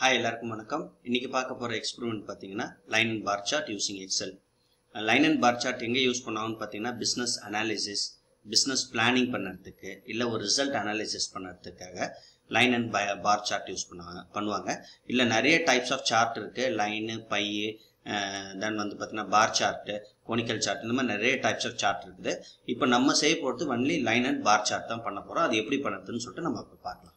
Hi, எல்லாருக்கும் வணக்கம். இன்னைக்கு பார்க்க போற எக்ஸ்பெரிமெண்ட் பாத்தீங்கன்னா line and bar chart using Excel. Line and bar chart எங்க யூஸ் பண்ணுவாங்கன்னு பாத்தீங்கன்னா பிசினஸ் அனாலிசிஸ், பிசினஸ் பிளானிங் பண்ணறதுக்கு இல்ல ஒரு ரிசல்ட் அனாலிசிஸ் பண்ணறதுக்காக line and bar chart use பண்ணுவாங்க. இல்ல நிறைய டைப்ஸ் ஆஃப் சார்ட் இருக்கு. லைன், பை, தென் வந்து பாத்தீங்கன்னா பார் சார்ட், கோனிக்கல் சார்ட், இந்த மாதிரி நிறைய டைப்ஸ் ஆஃப் சார்ட் இருக்குது. இப்போ நம்ம செய்ய போறது only line and bar chart தான் பண்ண போறோம். அது எப்படி பண்ணுறதுன்னு சொல்லிட்டு நம்ம இப்போ பார்க்கலாம்.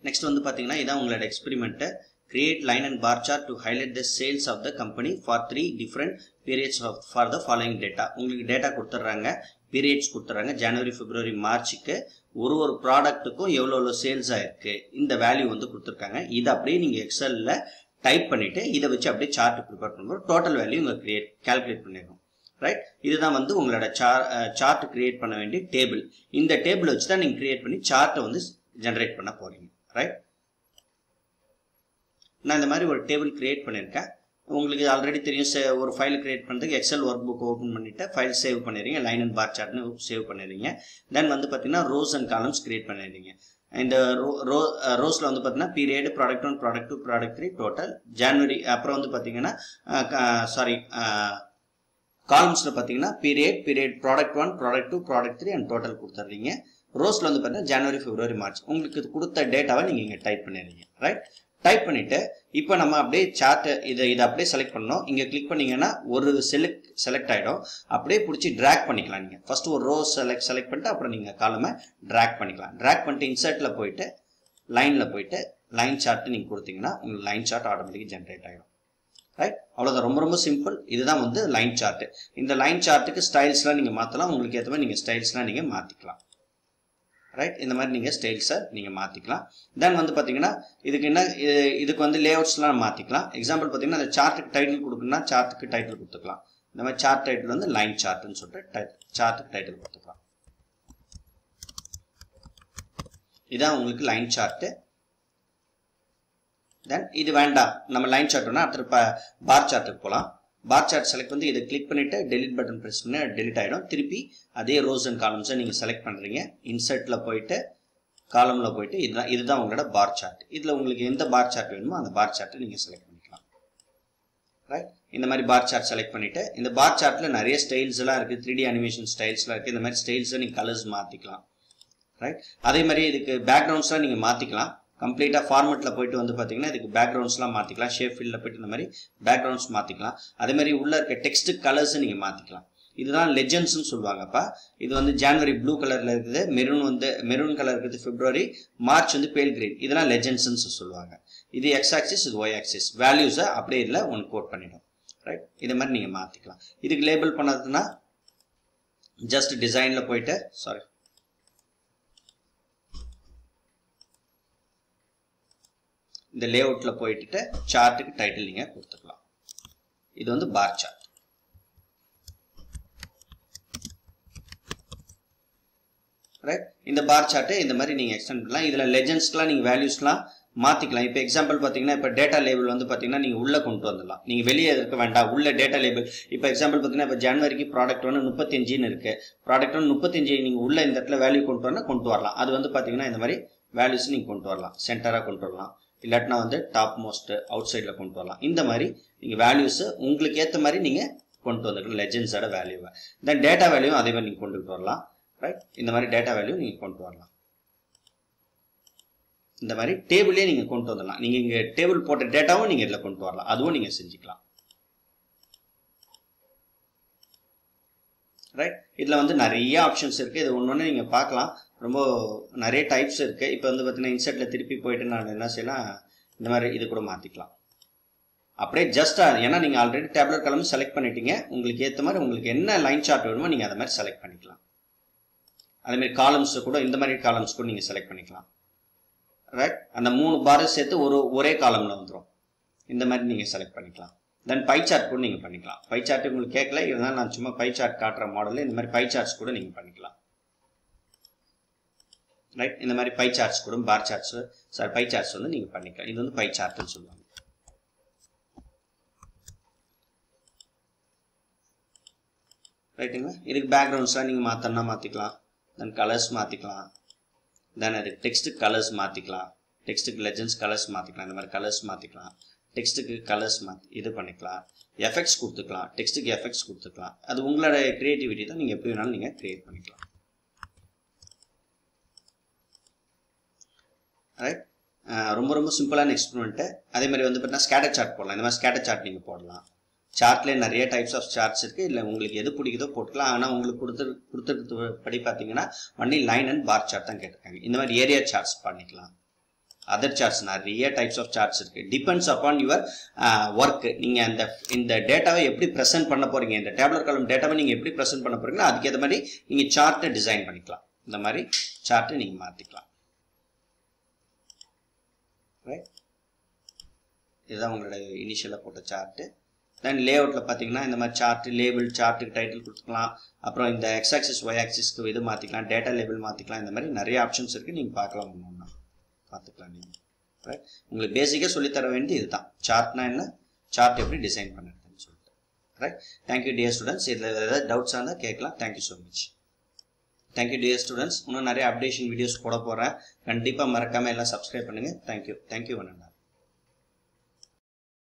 Next வந்து பாத்தீங்கன்னா இதான் உங்களோட experiment. Create line and bar chart to highlight the sales of the company for 3 different periods for the following data. உங்களுக்கு டேட்டா கொடுத்துறாங்க, periods கொடுத்துறாங்க. ஜனவரி, பிப்ரவரி, மார்ச்சுக்கு ஒரு ப்ராடக்ட்டுக்கும் எவ்வளவு சேல்ஸ் ஆயிருக்கு இந்த வேல்யூ வந்து கொடுத்துருக்காங்க. இதை அப்படியே நீங்க எக்ஸல்ல டைப் பண்ணிட்டு இதை வச்சு அப்படியே சார்ட் ப்ரிப்பேர் பண்ணும்போது டோட்டல் வேல்யூ உங்க கால்குலேட் பண்ணிடணும். ரைட், இதுதான் வந்து உங்களோட சார்ட் கிரியேட் பண்ண வேண்டிய டேபிள். இந்த டேபிள் வச்சு தான் நீங்க கிரியேட் பண்ணி சார்ட்டை வந்து ஜெனரேட் பண்ண போறீங்க. ரைட், நான் இந்த மாதிரி ஒரு டேபிள் கிரியேட் பண்ணியிருக்கேன். உங்களுக்கு ஆல்ரெடி தெரியும், ஒரு ஃபைல் கிரியேட் பண்ணுறதுக்கு எக்ஸல் ஒர்க் புக் ஓப்பன் பண்ணிட்டு ஃபைல் சேவ் பண்ணிடுறீங்க. லைன் அண்ட் பார் சார்ட்னு சேவ் பண்ணிடுறீங்க. தென் வந்து பார்த்தீங்கன்னா ரோஸ் அண்ட் காலம்ஸ் கிரியேட் பண்ணிடுறீங்க. இந்த ரோஸில் வந்து பார்த்தீங்கன்னா period, product 1, product 2, product 3, total ஜனவரி. அப்புறம் வந்து பார்த்தீங்கன்னா காலம்ஸில் பார்த்தீங்கன்னா period, product 1, product 2, product 3 and total கொடுத்துட்றீங்க. ரோஸ்ல வந்து பார்த்தீங்கன்னா ஜனவரி, பிப்ரவரி, மார்ச் உங்களுக்கு கொடுத்த டேட்டாவை நீங்க இங்க டைப் பண்ணிடுறீங்க. ரைட், டைப் பண்ணிட்டு இப்போ நம்ம அப்படியே சார்ட் இதை அப்படியே செலக்ட் பண்ணோம். இங்க கிளிக் பண்ணீங்கன்னா ஒரு செலக்ட் ஆயிடும். அப்படியே பிடிச்சி டிராக் பண்ணிக்கலாம். நீங்க ஃபர்ஸ்ட் ஒரு ரோ செலக்ட் பண்ணிட்டு அப்புறம் நீங்க காலமை டிராக் பண்ணிக்கலாம். டிராக் பண்ணிட்டு இன்சர்ட்ல போயிட்டு லைன்ல போயிட்டு லைன் சார்ட் நீங்க கொடுத்தீங்கன்னா உங்களுக்கு லைன் சார்ட் ஆட்டோமேட்டிக் ஜென்ரேட் ஆகிடும். ரைட், அவ்வளவுதான். ரொம்ப சிம்பிள். இதுதான் வந்து லைன் சார்ட். இந்த லைன் சார்ட்டுக்கு ஸ்டைல்ஸ்லாம் நீங்க மாத்தலாம். உங்களுக்கு ஏற்ற மாதிரி நீங்க ஸ்டைல்ஸ்லாம் நீங்க மாத்திக்கலாம். ரைட், இந்த மாதிரி நீங்க ஸ்டைல்ஸை நீங்க மாத்திக்கலாம். தென் வந்து பாத்தீங்கன்னா இதுக்கு வந்து லேஅவுட்ஸ்லாம் மாத்திக்கலாம். எக்ஸாம்பிள் பாத்தீங்கன்னா அந்த சார்ட்டுக்கு டைட்டில் கொடுக்கணும்னா சார்ட்டுக்கு டைட்டில் கொடுத்துக்கலாம். இந்த மாதிரி சார்ட் டைட்டில் வந்து லைன் சார்ட்னு சொல்லிட்டு சார்ட்டுக்கு டைட்டில் கொடுத்துக்கலாம். இதான் உங்களுக்கு லைன் சார்ட். தென் இது வேண்டாம், நம்ம லைன் சார்ட் வேணா அடுத்த பார் சார்ட்டுக்கு போகலாம். பார் சார்ட் செலக்ட் வந்து இதை கிளிக் பண்ணிட்டு டெலிட் பட்டன் பிரஸ் பண்ணி டெலிட் ஆயிடும். திருப்பி அதே ரோஸ் அண்ட் காலம்ஸை நீங்க செலக்ட் பண்றீங்க. இன்சர்ட்ல போயிட்டு காலம்ல போயிட்டு இதுதான் உங்களோட பார் சார்ட். இதுல உங்களுக்கு எந்த பார் சார்ட் வேணுமோ அந்த பார் சார்ட்டை நீங்க செலக்ட் பண்ணிக்கலாம். ரைட், இந்த மாதிரி பார் சார்ட் செலக்ட் பண்ணிட்டு இந்த பார் சார்ட்ல நிறைய ஸ்டைல்ஸ் எல்லாம் இருக்கு. 3D அனிமேஷன் ஸ்டைல்ஸ்லாம் இருக்கு. இந்த மாதிரி ஸ்டைல்ஸை நீங்க கலர்ஸ் மாத்திக்கலாம். ரைட், அதே மாதிரி இதுக்கு பேக்ரவுண்ட்ஸ்லாம் நீங்க மாத்திக்கலாம். கம்ப்ளீட்டா ஃபார்மெட்ல போயிட்டு வந்து பாத்தீங்கன்னா இதுக்கு பேக்ரவுண்ட்ஸ்லாம் மாத்திக்கலாம். ஷேப் ஃபீல்ட்ல போயிட்டு இந்த மாதிரி பேக்ரவுண்ட்ஸ் மாத்திக்கலாம். அதே மாதிரி உள்ள இருக்க டெக்ஸ்ட் கலர்ஸ் நீங்க மாத்திக்கலாம். இதுதான் லெஜெண்ட்ஸ்னு சொல்லுவாங்கப்பா. இது வந்து ஜனவரி ப்ளூ கலர்ல இருக்குது, மெரூன் கலர் இருக்குது பிப்ரவரி, மார்ச் வந்து பேல் கிரீன். இதெல்லாம் லெஜெண்ட்ஸ்னு சொல்லுவாங்க. இது எக்ஸ் ஆக்சிஸ், இது ஒய் ஆக்சிஸ். வேல்யூஸை அப்படியே இல்லை ஒன் கோட் பண்ணிடும். ரைட், இது மாதிரி நீங்க மாத்திக்கலாம். இதுக்கு லேபிள் பண்ணதுன்னா ஜஸ்ட் டிசைன்ல போயிட்டு இந்த லேஅவுட்ல போயிட்டு சார்ட்டுக்கு டைட்டில் நீங்க கொடுத்துக்கலாம். இது வந்து பார் சார்ட். ரைட், இந்த பார் சார்ட் இந்த மாதிரி நீங்க எக்ஸ்டெண்ட் பண்ணலாம். இதுல லெஜெண்ட்ஸ்லாம் நீங்க வேல்யூஸ்லாம் மாத்திக்கலாம். இப்போ எக்ஸாம்பிள் பாத்தீங்கன்னா இப்போ டேட்டா லேபிள் வந்து பாத்தீங்கன்னா நீங்க உள்ள கொண்டு வந்துடலாம். நீங்க வெளியே இருக்க வேண்டாம், உள்ள டேட்டா லேபிள். இப்போ எக்ஸாம்பிள் பாத்தீங்கன்னா இப்போ ஜனவரிக்கு ப்ராடக்ட் 1 35 இருக்கு. ப்ராடக்ட் 1 35 நீங்க உள்ள இந்த இடத்துல வேல்யூ கொண்டு வரலாம். அது வந்து பாத்தீங்கன்னா இந்த மாதிரி வேல்யூஸ் நீங்க கொண்டு வரலாம். சென்டரா கொண்டு வரலாம், இல்லாட்டினா வந்து டாப் மோஸ்ட் அவுட் சைட்ல கொண்டு வரலாம். இந்த மாதிரி நீங்க வேல்யூஸ் உங்களுக்கு ஏற்ற மாதிரி நீங்க கொண்டு வந்துக்கலாம். லெஜெண்ட்ஸோட வேல்யூவை தென் டேட்டா வேல்யூ அதே மாதிரி நீங்க கொண்டுட்டு வரலாம். ரைட், இந்த மாதிரி டேட்டா வேல்யூ நீங்க கொண்டு வரலாம். இந்த மாதிரி டேபிளே நீங்க கொண்டு வந்துடலாம். நீங்க இங்க டேபிள் போட்ட டேட்டாவும் நீங்க இதுல கொண்டு வரலாம். அதுவும் நீங்க செஞ்சுக்கலாம். ரைட், இதுல வந்து நிறைய ஆப்ஷன்ஸ் இருக்கு. இது ஒன்னொன்னு நீங்க பார்க்கலாம். ரொம்ப நிறைய டைப்ஸ் இருக்கு. இப்போ வந்து பார்த்தீங்கன்னா இன்சர்ட்ல திருப்பி போயிட்டு நான் என்ன செய்யலாம், இந்த மாதிரி இது கூட மாத்திக்கலாம். அப்படியே ஜஸ்ட் ஏன்னா நீங்க ஆல்ரெடி டேப்லெட் காலம் செலக்ட் பண்ணிட்டீங்க. உங்களுக்கு ஏற்ற மாதிரி உங்களுக்கு என்ன லைன் சார்ட் வேணுமோ நீங்க அதை மாதிரி செலக்ட் பண்ணிக்கலாம். அதே மாதிரி காலம்ஸ் கூட இந்த மாதிரி காலம்ஸ் கூட நீங்க செலக்ட் பண்ணிக்கலாம். ரைட், அந்த 3 பார் சேர்த்து ஒரே காலம்ல வந்துடும். இந்த மாதிரி நீங்க செலக்ட் பண்ணிக்கலாம். தென் பை சார்ட் கூட நீங்க பண்ணிக்கலாம். பை சார்ட் உங்களுக்கு கேட்கல, இருந்தாலும் நான் சும்மா பை சார்ட் காட்டுற மாடல். இந்த மாதிரி பை சார்ட்ஸ் கூட நீங்க பண்ணிக்கலாம். ரைட், இந்த மாதிரி பை சார்ட்ஸ் கூட பார் சார்ட்ஸ் பை சார்ட்ஸ் வந்து நீங்க பண்ணிக்கலாம். இது வந்து பை சார்ட்னு சொல்லுவாங்க. ரைட்டுங்களா, இதுக்கு பேக்ரவுண்ட்ஸ்லாம் நீங்க மாத்தணும்னா மாத்திக்கலாம். தென் கலர்ஸ் மாத்திக்கலாம். தென் அதுக்கு டெக்ஸ்ட் கலர்ஸ் மாத்திக்கலாம். டெக்ஸ்ட்டுக்கு லெஜெண்ட்ஸ் கலர்ஸ் மாற்றிக்கலாம், இந்த மாதிரி கலர்ஸ் மாற்றிக்கலாம். டெக்ஸ்ட்டுக்கு கலர்ஸ் இது பண்ணிக்கலாம். எஃபெக்ட்ஸ் கொடுத்துக்கலாம், டெக்ஸ்ட்டுக்கு எஃபெக்ட்ஸ் கொடுத்துக்கலாம். அது உங்களோட க்ரியேட்டிவிட்டி தான், நீங்கள் எப்படி வேணாலும் நீங்கள் க்ரியேட் பண்ணிக்கலாம். ரைட், ரொம்ப ரொம்ப சிம்பிளான எக்ஸ்பெரிமெண்ட்டு. அதே மாதிரி வந்து பார்த்தீங்கன்னா ஸ்கேட்டர் சார்ட் போடலாம். இந்த மாதிரி ஸ்கேட்டர் சார்ட் நீங்கள் போடலாம். சார்ட்லேயே நிறைய டைப்ஸ் ஆஃப் சார்ட்ஸ் இருக்குது. இல்லை உங்களுக்கு எது பிடிக்குதோ போட்டுக்கலாம். ஆனால் உங்களுக்கு கொடுத்துருக்கிறது படி பார்த்தீங்கன்னா only line and bar chart தான் கேட்டிருக்காங்க. இந்த மாதிரி ஏரியா சார்ட்ஸ் பண்ணிக்கலாம். அதர் சார்ட்ஸ் நிறைய டைப்ஸ் ஆஃப் சார்ட்ஸ் இருக்குது. Depends upon your work. நீங்கள் இந்த டேட்டாவை எப்படி ப்ரெசென்ட் பண்ண போகிறீங்க, இந்த டேப்லர் காலம் டேட்டாவை நீங்கள் எப்படி ப்ரெசென்ட் பண்ண போகிறீங்களோ அதுக்கேற்ற மாதிரி நீங்கள் சார்ட்டை டிசைன் பண்ணிக்கலாம். இந்த மாதிரி சார்ட்டை நீங்கள் மாற்றிக்கலாம். ரைட், இதுதான் உங்களோட இனிஷியலாக போட்ட சார்ட்டு. தென் லேஅவுட்டில் பார்த்தீங்கன்னா இந்த மாதிரி சார்ட்டு, லேபிள், சார்ட்டுக்கு டைட்டில் கொடுத்துக்கலாம். அப்புறம் இந்த எக்ஸ் ஆக்சிஸ் ஒய் ஆக்சிஸ்க்கு இது மாற்றிக்கலாம், டேட்டா லேபிள் மாற்றிக்கலாம். இந்த மாதிரி நிறைய ஆப்ஷன்ஸ் இருக்குது, நீங்கள் பார்க்கலாம், ஒன்று பார்த்துக்கலாம் நீங்கள். ரைட், உங்களுக்கு பேசிக்காக சொல்லித்தர வேண்டிய இதுதான் சார்ட்னா என்ன, சார்ட் எப்படி டிசைன் பண்ணுறதுன்னு சொல்லிட்டு. Right, thank you dear students. இதில் ஏதாவது டவுட்ஸாக இருந்தால் கேட்கலாம். Thank you so much. Thank you dear students. இன்னும் நிறைய அப்டேஷன் வீடியோஸ் போட போகிறேன். கண்டிப்பாக மறக்காமல் எல்லாம் சப்ஸ்கிரைப் பண்ணுங்கள். தேங்க்யூ. தேங்க்யூ.